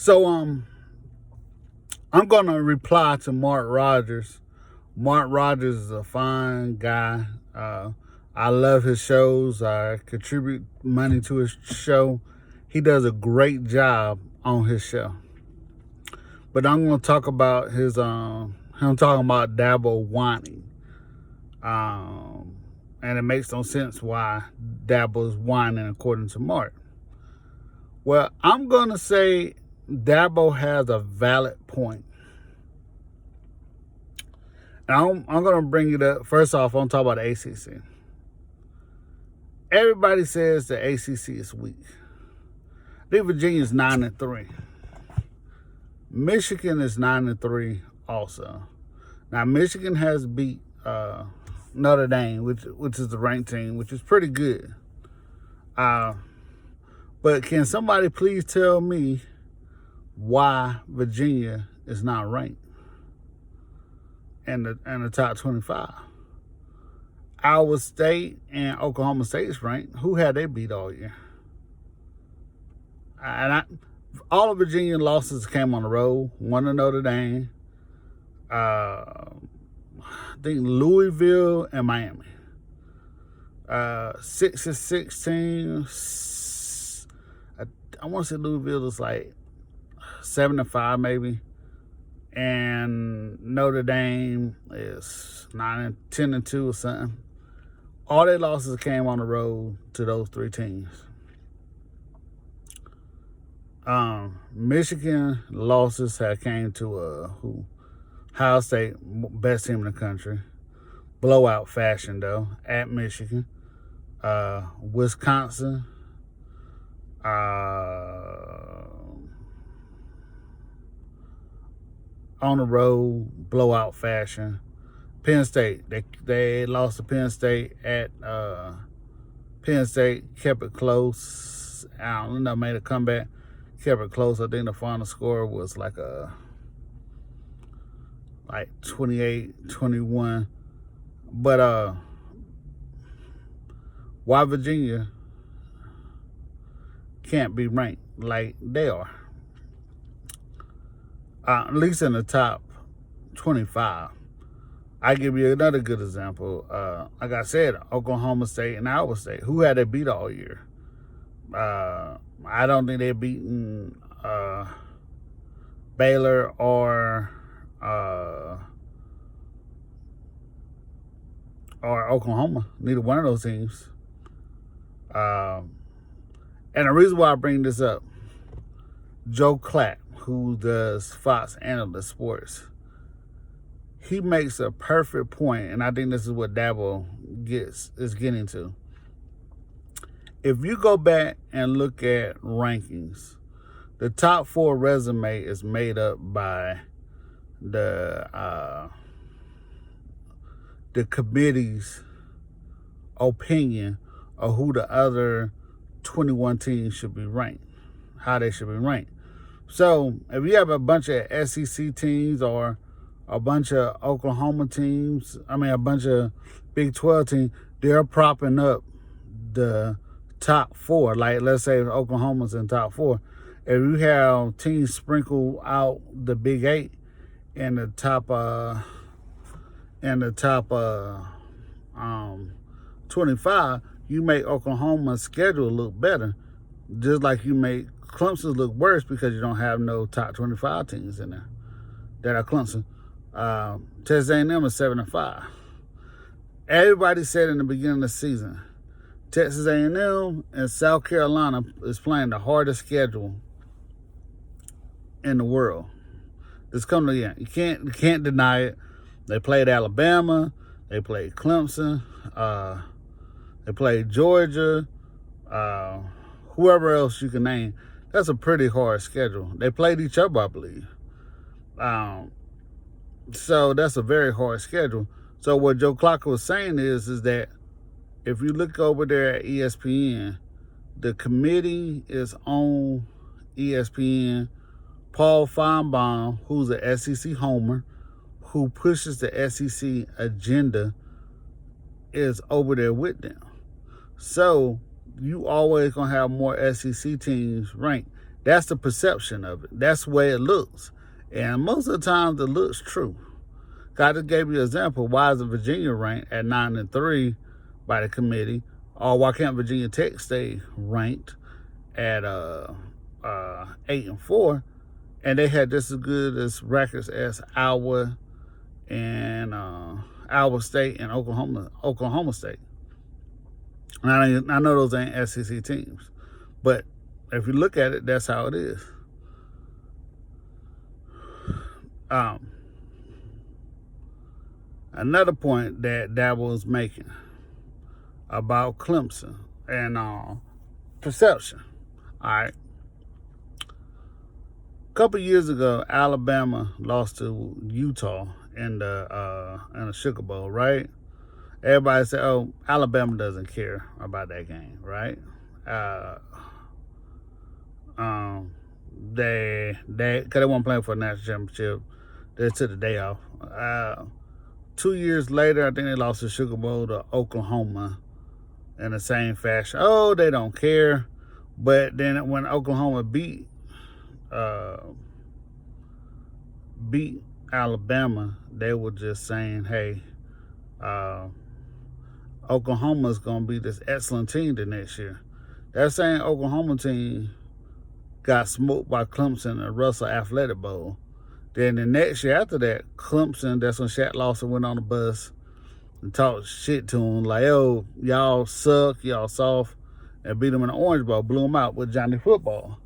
So I'm gonna reply to Mark Rogers. Mark Rogers is a fine guy. I love his shows. I contribute money to his show. He does a great job on his show. But I'm gonna talk about him talking about Dabo whining. And it makes no sense why Dabo is whining according to Mark. Well, I'm gonna say Dabo has a valid point. And I'm going to bring it up. First off, I'm talking about the ACC. Everybody says the ACC is weak. I think Virginia's 9-3. Michigan is 9-3 also. Now, Michigan has beat Notre Dame, which is the ranked team, which is pretty good. But can somebody please tell me why Virginia is not ranked in the top 25? Iowa State and Oklahoma State's ranked. Who had they beat all year? And all of Virginia losses came on the road. One to Notre Dame. I think Louisville and Miami. 6-16. I want to say Louisville is like 7-5 maybe. And Notre Dame is 10-2 or something. All their losses came on the road to those three teams. Michigan losses came to Ohio State, best team in the country. Blowout fashion though, at Michigan. Wisconsin. On the road, blowout fashion. Penn State, they lost to Penn State at Penn State, kept it close. I don't know, made a comeback, kept it close. I think the final score was like 28-21. But why Virginia can't be ranked like they are? At least in the top 25. I give you another good example. Like I said, Oklahoma State and Iowa State. Who had they beat all year? I don't think they've beaten Baylor or Oklahoma. Neither one of those teams. And the reason why I bring this up, Joe Clapp, who does Fox Analyst Sports, he makes a perfect point, and I think this is what Dabo is getting to. If you go back and look at rankings, the top 4 resume is made up by the committee's opinion of who the other 21 teams should be ranked, how they should be ranked. So if you have a bunch of SEC teams or a bunch of Oklahoma teams, a bunch of Big 12 teams, they're propping up the top 4. Like, let's say Oklahoma's in top 4. If you have teams sprinkle out the Big 8 in the top 25, you make Oklahoma's schedule look better, just like you make Clemson look worse because you don't have no top 25 teams in there that are Clemson. Texas A&M is 7-5. Everybody said in the beginning of the season, Texas A&M and South Carolina is playing the hardest schedule in the world. It's coming to the end. You can't deny it. They played Alabama. They played Clemson. They played Georgia. Whoever else you can name. That's a pretty hard schedule. They played each other, I believe. So that's a very hard schedule. So what Joe Clark was saying is that if you look over there at ESPN, the committee is on ESPN. Paul Feinbaum, who's an SEC homer, who pushes the SEC agenda, is over there with them. So you always going to have more SEC teams ranked. That's the perception of it. That's the way it looks. And most of the time, it looks true. I just gave you an example. Why isn't Virginia ranked at 9-3 by the committee? Or why can't Virginia Tech stay ranked at 8-4? And they had just as good as records as Iowa and Iowa State and Oklahoma State. And I know those ain't SEC teams, but if you look at it, that's how it is. Another point that Dabo was making about Clemson and perception. All right. A couple years ago, Alabama lost to Utah in the Sugar Bowl, right? Everybody said, "Oh, Alabama doesn't care about that game," right? Because they weren't playing for a national championship, they took the day off. 2 years later, I think they lost the Sugar Bowl to Oklahoma in the same fashion. Oh, they don't care. But then when Oklahoma beat Alabama, they were just saying, hey, Oklahoma's going to be this excellent team the next year. That same Oklahoma team got smoked by Clemson in the Russell Athletic Bowl. Then the next year after that, Clemson, that's when Shaq Lawson went on the bus and talked shit to him, like, oh, y'all suck, y'all soft, and beat them in the Orange Bowl, blew them out with Johnny Football.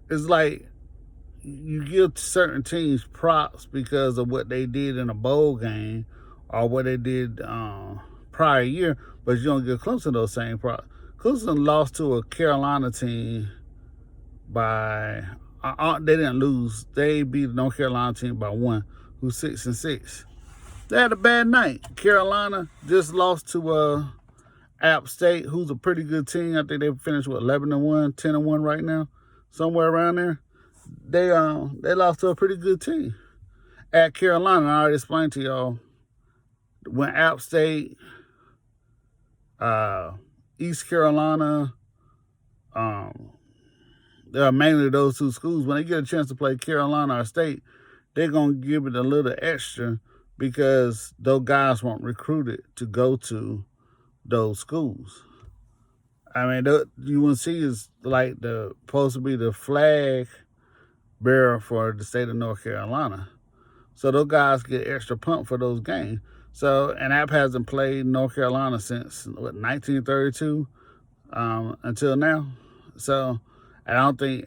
It's like you give certain teams props because of what they did in a bowl game or what they did prior year, but you don't give Clemson those same props. Clemson lost to a Carolina team by... they didn't lose. They beat the North Carolina team by 1, who's 6-6. They had a bad night. Carolina just lost to App State, who's a pretty good team. I think they finished with 11-1, 10-1 right now, somewhere around there. They lost to a pretty good team at Carolina. I already explained to y'all when App State, East Carolina, there are mainly those two schools. When they get a chance to play Carolina or State, they're going to give it a little extra because those guys weren't recruited to go to those schools. I mean, UNC is like supposed to be the flag bearer for the state of North Carolina. So those guys get extra pump for those games. So, and App hasn't played North Carolina since, 1932 until now. So, I don't think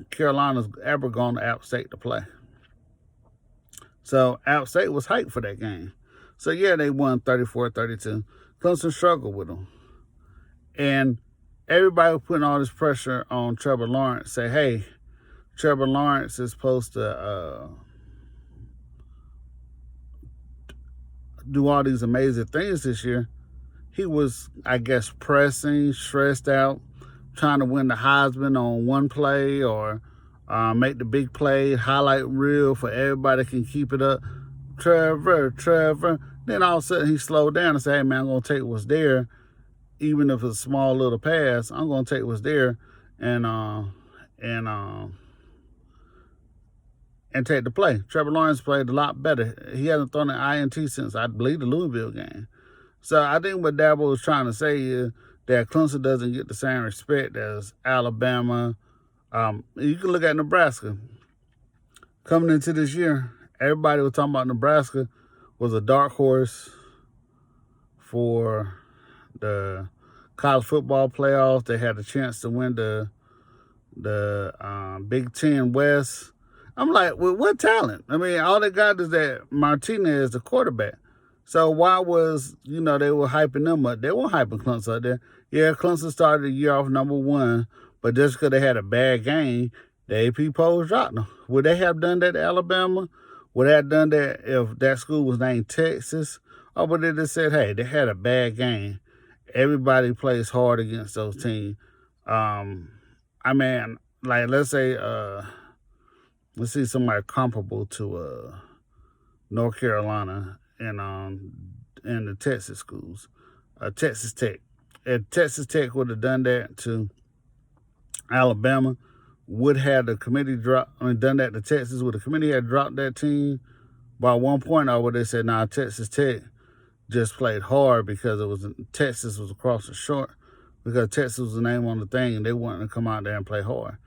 Carolina's ever gone to App State to play. So App State was hyped for that game. So yeah, they won 34-32. Clemson struggled with them. And everybody was putting all this pressure on Trevor Lawrence. Say, hey, Trevor Lawrence is supposed to do all these amazing things this year. He was, I guess, pressing, stressed out, trying to win the Heisman on one play or make the big play, highlight reel for everybody can keep it up. Trevor. Then all of a sudden he slowed down and said, hey, man, I'm going to take what's there. Even if it's a small little pass, I'm going to take what's there and take the play. Trevor Lawrence played a lot better. He hasn't thrown an INT since, I believe, the Louisville game. So I think what Dabo was trying to say is that Clemson doesn't get the same respect as Alabama. You can look at Nebraska. Coming into this year, everybody was talking about Nebraska was a dark horse for the college football playoffs. They had a chance to win the Big Ten West. I'm like, well, what talent? I mean, all they got is that Martinez, the quarterback. So why was, they were hyping them up? They weren't hyping Clemson up there. Yeah, Clemson started the year off number 1, but just because they had a bad game, the AP polls dropped them. Would they have done that to Alabama? Would they have done that if that school was named Texas? Or would they just said, hey, they had a bad game. Everybody plays hard against those teams. I mean, like, let's say, let's see somebody comparable to North Carolina and the Texas schools. Texas Tech. If Texas Tech would have done that to Alabama would have the committee done that to Texas. Would the committee had dropped that team by 1 point, or would they say, nah, Texas Tech just played hard because Texas was across the short, because Texas was the name on the thing and they wanted to come out there and play hard.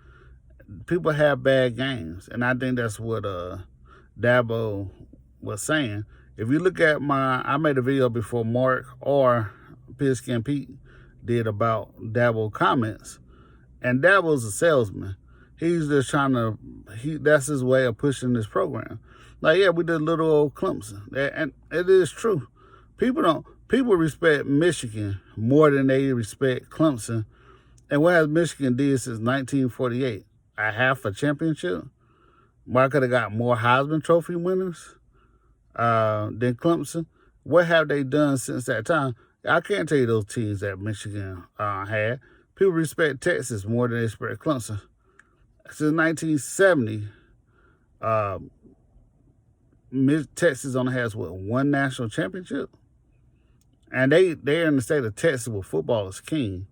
People have bad games, and I think that's what Dabo was saying. If you look at I made a video before Mark or Pigskin Pete did about Dabo comments, and Dabo's a salesman. He's just that's his way of pushing this program. Like, yeah, we did little old Clemson, and it is true. People respect Michigan more than they respect Clemson. And what has Michigan did since 1948? A half a championship? Mark could have got more Heisman Trophy winners than Clemson. What have they done since that time? I can't tell you those teams that Michigan had. People respect Texas more than they respect Clemson. Since 1970, Texas only has, one national championship? And they're in the state of Texas where football is king.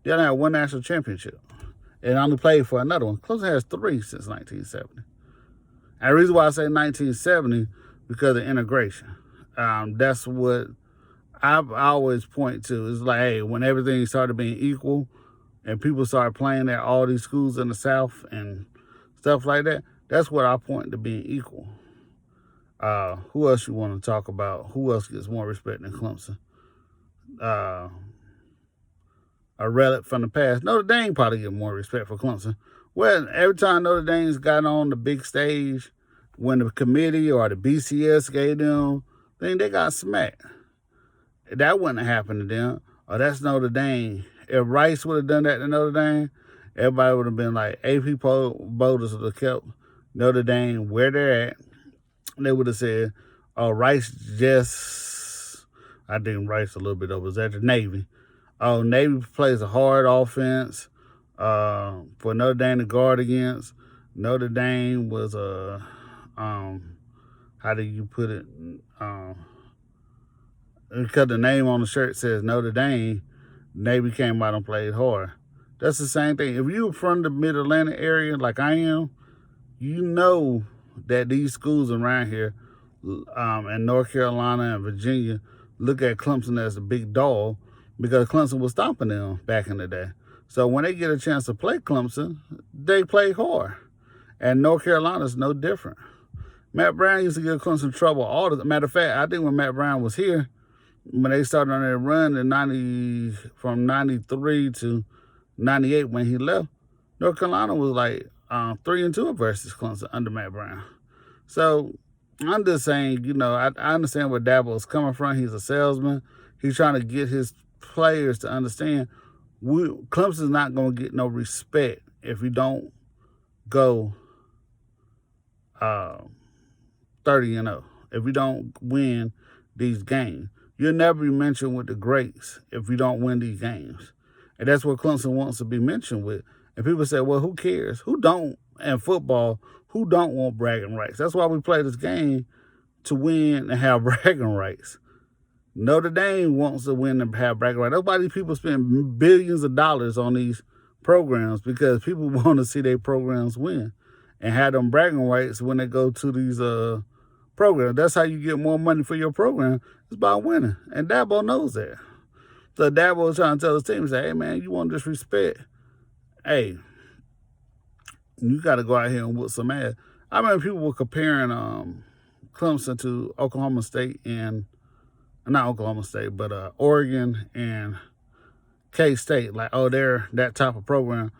They only have one national championship. And only played for another one. Clemson has 3 since 1970. And the reason why I say 1970, because of integration. That's what I always point to. It's like, hey, when everything started being equal and people started playing at all these schools in the South and stuff like that, that's what I point to being equal. Who else you want to talk about? Who else gets more respect than Clemson? A relic from the past. Notre Dame probably get more respect for Clemson. Well, every time Notre Dame's got on the big stage, when the committee or the BCS gave them, then they got smacked. That wouldn't have happened to them. Oh, that's Notre Dame. If Rice would have done that to Notre Dame, everybody would have been like, AP voters would have kept Notre Dame where they're at. They would have said, oh, Rice I think Rice a little bit over. Was at the Navy. Oh, Navy plays a hard offense for Notre Dame to guard against. Notre Dame was how do you put it? Because the name on the shirt says Notre Dame, Navy came out and played hard. That's the same thing. If you're from the Mid-Atlantic area like I am, you know that these schools around here in North Carolina and Virginia look at Clemson as the big dog because Clemson was stopping them back in the day. So when they get a chance to play Clemson, they play hard. And North Carolina's no different. Matt Brown used to give Clemson trouble all the matter of fact, I think when Matt Brown was here, when they started on their run from 93 to 98 when he left, North Carolina was like 3-2 versus Clemson under Matt Brown. So I'm just saying, I understand where Dabo is coming from. He's a salesman. He's trying to get his players to understand Clemson's not going to get no respect if we don't go 30-0. If we don't win these games. You'll never be mentioned with the greats if we don't win these games. And that's what Clemson wants to be mentioned with. And people say, well, who cares? Who don't, in football, who don't want bragging rights? That's why we play this game, to win and have bragging rights. Notre Dame wants to win and have bragging rights. That's why these people spend billions of dollars on these programs, because people want to see their programs win and have them bragging rights when they go to these programs. That's how you get more money for your program, is by winning. And Dabo knows that. So Dabo is trying to tell his team, say, hey, man, you want disrespect? Hey, you got to go out here and whoop some ass. I remember people were comparing Clemson to Oklahoma State and, not Oklahoma State, but Oregon and K-State. Like, oh, they're that type of program.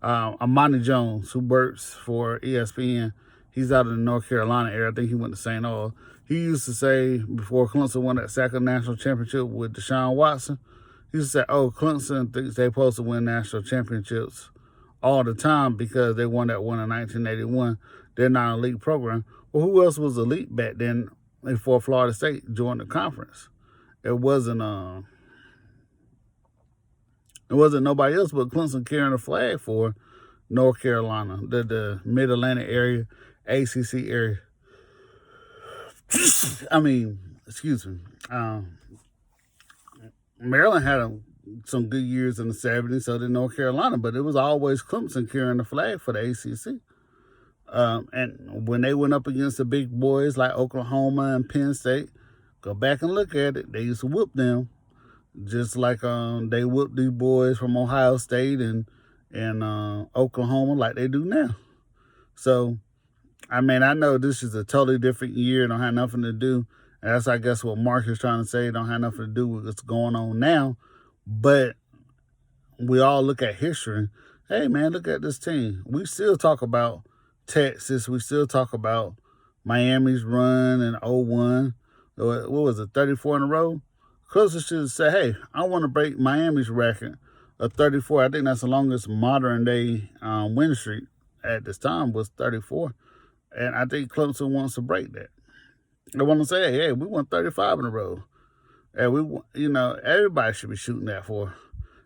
Amani Jones, who works for ESPN, he's out of the North Carolina area. I think he went to St. Aug. He used to say, before Clemson won that second national championship with Deshaun Watson, he used to say, oh, Clemson thinks they're supposed to win national championships all the time because they won that one in 1981. They're not an elite program. Well, who else was elite back then before Florida State joined the conference? It wasn't nobody else but Clemson carrying a flag for North Carolina, the Mid-Atlantic area, ACC area. Excuse me. Maryland had a some good years in the 70s, so did North Carolina, but it was always Clemson carrying the flag for the ACC. And when they went up against the big boys like Oklahoma and Penn State, go back and look at it, they used to whoop them, just like they whooped these boys from Ohio State and Oklahoma like they do now. So, I mean, I know this is a totally different year, don't have nothing to do, and that's, I guess, what Mark is trying to say, don't have nothing to do with what's going on now, but we all look at history. Hey, man, look at this team. We still talk about Texas. We still talk about Miami's run in 01. What was it, 34 in a row? Clemson should say, hey, I want to break Miami's record of 34. I think that's the longest modern day win streak at this time was 34. And I think Clemson wants to break that. They want to say, hey, we won 35 in a row. And everybody should be shooting that for.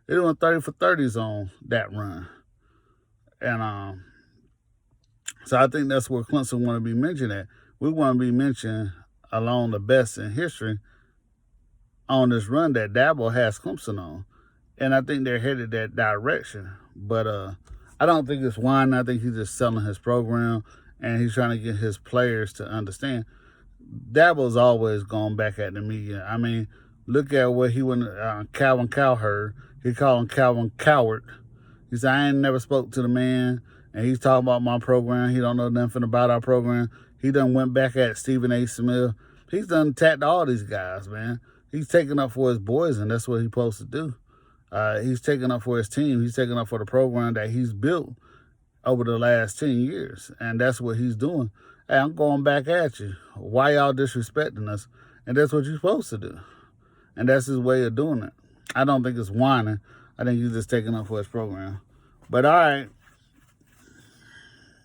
They're doing 30 for 30s on that run. And so I think that's where Clemson want to be mentioned at. We want to be mentioned along the best in history on this run that Dabo has Clemson on. And I think they're headed that direction. But I don't think it's whining. I think he's just selling his program, and he's trying to get his players to understand. Dabo's always gone back at the media. I mean, look at what he went, Calvin Cowherd. He called him Calvin Coward. He said, I ain't never spoke to the man, and he's talking about my program. He don't know nothing about our program. He done went back at Stephen A. Smith. He's done attacked all these guys, man. He's taking up for his boys, and that's what he's supposed to do. He's taking up for his team. He's taking up for the program that he's built over the last 10 years, and that's what he's doing. Hey, I'm going back at you. Why y'all disrespecting us? And that's what you're supposed to do. And that's his way of doing it. I don't think it's whining. I think he's just taking up for his program. But all right.